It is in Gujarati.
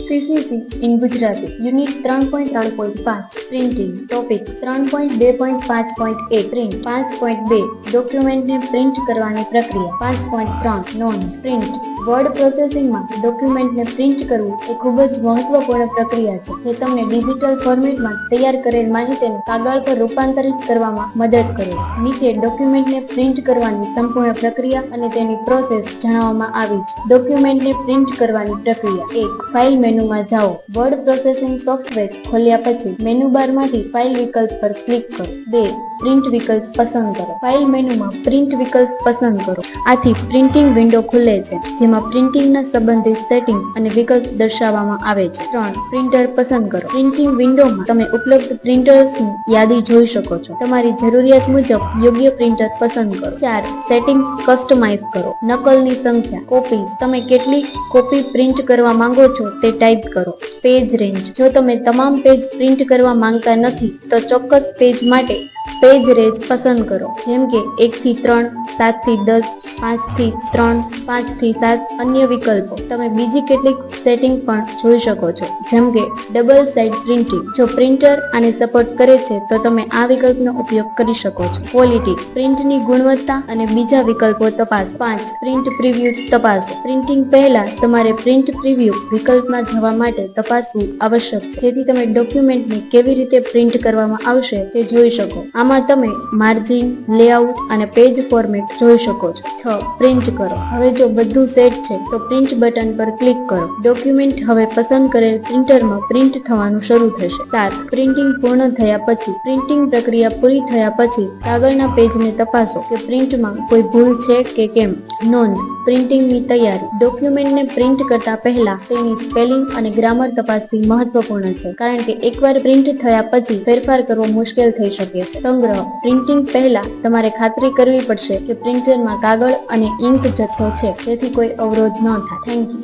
CCC in Gujarati. Unit 3.3.5 Printing. Topics 3.2.5.1 Print. 5.2 ડોક્યુમેન્ટને print કરવાની પ્રક્રિયા. 5.3 નોંધ. પ્રિન્ટ. વર્ડ પ્રોસેસિંગમાં ડોક્યુમેન્ટને પ્રિન્ટ કરવું એ ખૂબ જ મહત્વપૂર્ણ પ્રક્રિયા છે જે તમને ડિજિટલ ફોર્મેટમાં તૈયાર કરેલ માહિતીને કાગળ પર રૂપાંતરિત કરવામાં મદદ કરે છે. નીચે ડોક્યુમેન્ટને પ્રિન્ટ કરવાની સંપૂર્ણ પ્રક્રિયા અને તેની પ્રોસેસ જણાવવામાં આવી છે. ડોક્યુમેન્ટને પ્રિન્ટ કરવાની પ્રક્રિયા. 1. ફાઇલ મેનુમાં જાઓ. વર્ડ પ્રોસેસિંગ સોફ્ટવેર ખોલ્યા પછી મેનુ બારમાંથી ફાઇલ વિકલ્પ પર ક્લિક કરો. 2. પ્રિન્ટ વિકલ્પ પસંદ કરો. ફાઇલ મેનુમાં પ્રિન્ટ વિકલ્પ પસંદ કરો. આથી પ્રિન્ટિંગ વિન્ડો ખુલે છે જેમાં પ્રિન્ટિંગના સંબંધિત સેટિંગ્સ અને વિકલ્પ દર્શાવવામાં આવે છે. 3. પ્રિન્ટર પસંદ કરો. પ્રિન્ટિંગ વિન્ડોમાં તમે ઉપલબ્ધ પ્રિન્ટર્સની યાદી જોઈ શકો છો. તમારી જરૂરિયાત મુજબ યોગ્ય પ્રિન્ટર પસંદ કરો. 4. સેટિંગ્સ કસ્ટમાઇઝ કરો. નકલની સંખ્યા. કોપીઝ. તમે કેટલી કોપી પ્રિન્ટ કરવા માંગો છો તે ટાઈપ કરો. Page range. જો તમે તમામ પેજ પ્રિન્ટ કરવા માંગતા નથી તો ચોક્કસ પેજ માટે પેજ રેન્જ પસંદ કરો, જેમ કે 1 થી 3, 7 થી 10, 5 થી 3, 5 થી 7. અન્ય વિકલ્પો. તમે બીજી કેટલીક સેટિંગ પણ જોઈ શકો છો, જેમ કે ડબલ સાઇડ પ્રિન્ટિંગ. જો પ્રિન્ટર આને સપોર્ટ કરે છે તો તમે આ વિકલ્પનો ઉપયોગ કરી શકો છો. ક્વોલિટી. પ્રિન્ટની ગુણવત્તા અને બીજા વિકલ્પો તપાસો. 5. પ્રિન્ટ પ્રિવ્યુ તપાસો. પ્રિન્ટિંગ પહેલા તમારે પ્રિન્ટ પ્રિવ્યુ વિકલ્પમાં જવા માટે તપાસવું આવશ્યક છે, જેથી તમે ડોક્યુમેન્ટને કેવી રીતે પ્રિન્ટ કરવામાં આવશે તે જોઈ શકો. આમાં તમે માર્જિન, લેઆઉટ અને પેજ ફોર્મેટ જોઈ શકો છો. 6. પ્રિન્ટ કરો. હવે જો બધું સેટ છે તો પ્રિન્ટ બટન પર ક્લિક કરો. ડોક્યુમેન્ટ હવે પસંદ કરેલ પ્રિન્ટરમાં પ્રિન્ટ થવાનું શરૂ થશે. 7. પ્રિન્ટિંગ પૂર્ણ થયા પછી. પ્રિન્ટિંગ પ્રક્રિયા પૂરી થયા પછી કાગળના પેજને તપાસો કે પ્રિન્ટમાં કોઈ ભૂલ છે કે કેમ. નોંધ. પ્રિન્ટિંગની તૈયારી. ડોક્યુમેન્ટને પ્રિન્ટ કરતા પહેલા તેની સ્પેલિંગ અને ગ્રામર તપાસવી મહત્વપૂર્ણ છે, કારણ કે એકવાર પ્રિન્ટ થયા પછી ફેરફાર કરવો મુશ્કેલ થઈ શકે છે. સંગ્રહ. પ્રિન્ટિંગ પહેલા તમારે ખાતરી કરવી પડશે કે પ્રિન્ટરમાં કાગળ અને ઇંક જથ્થો છે, જેથી કોઈ અવરોધ ન થાય. Thank you.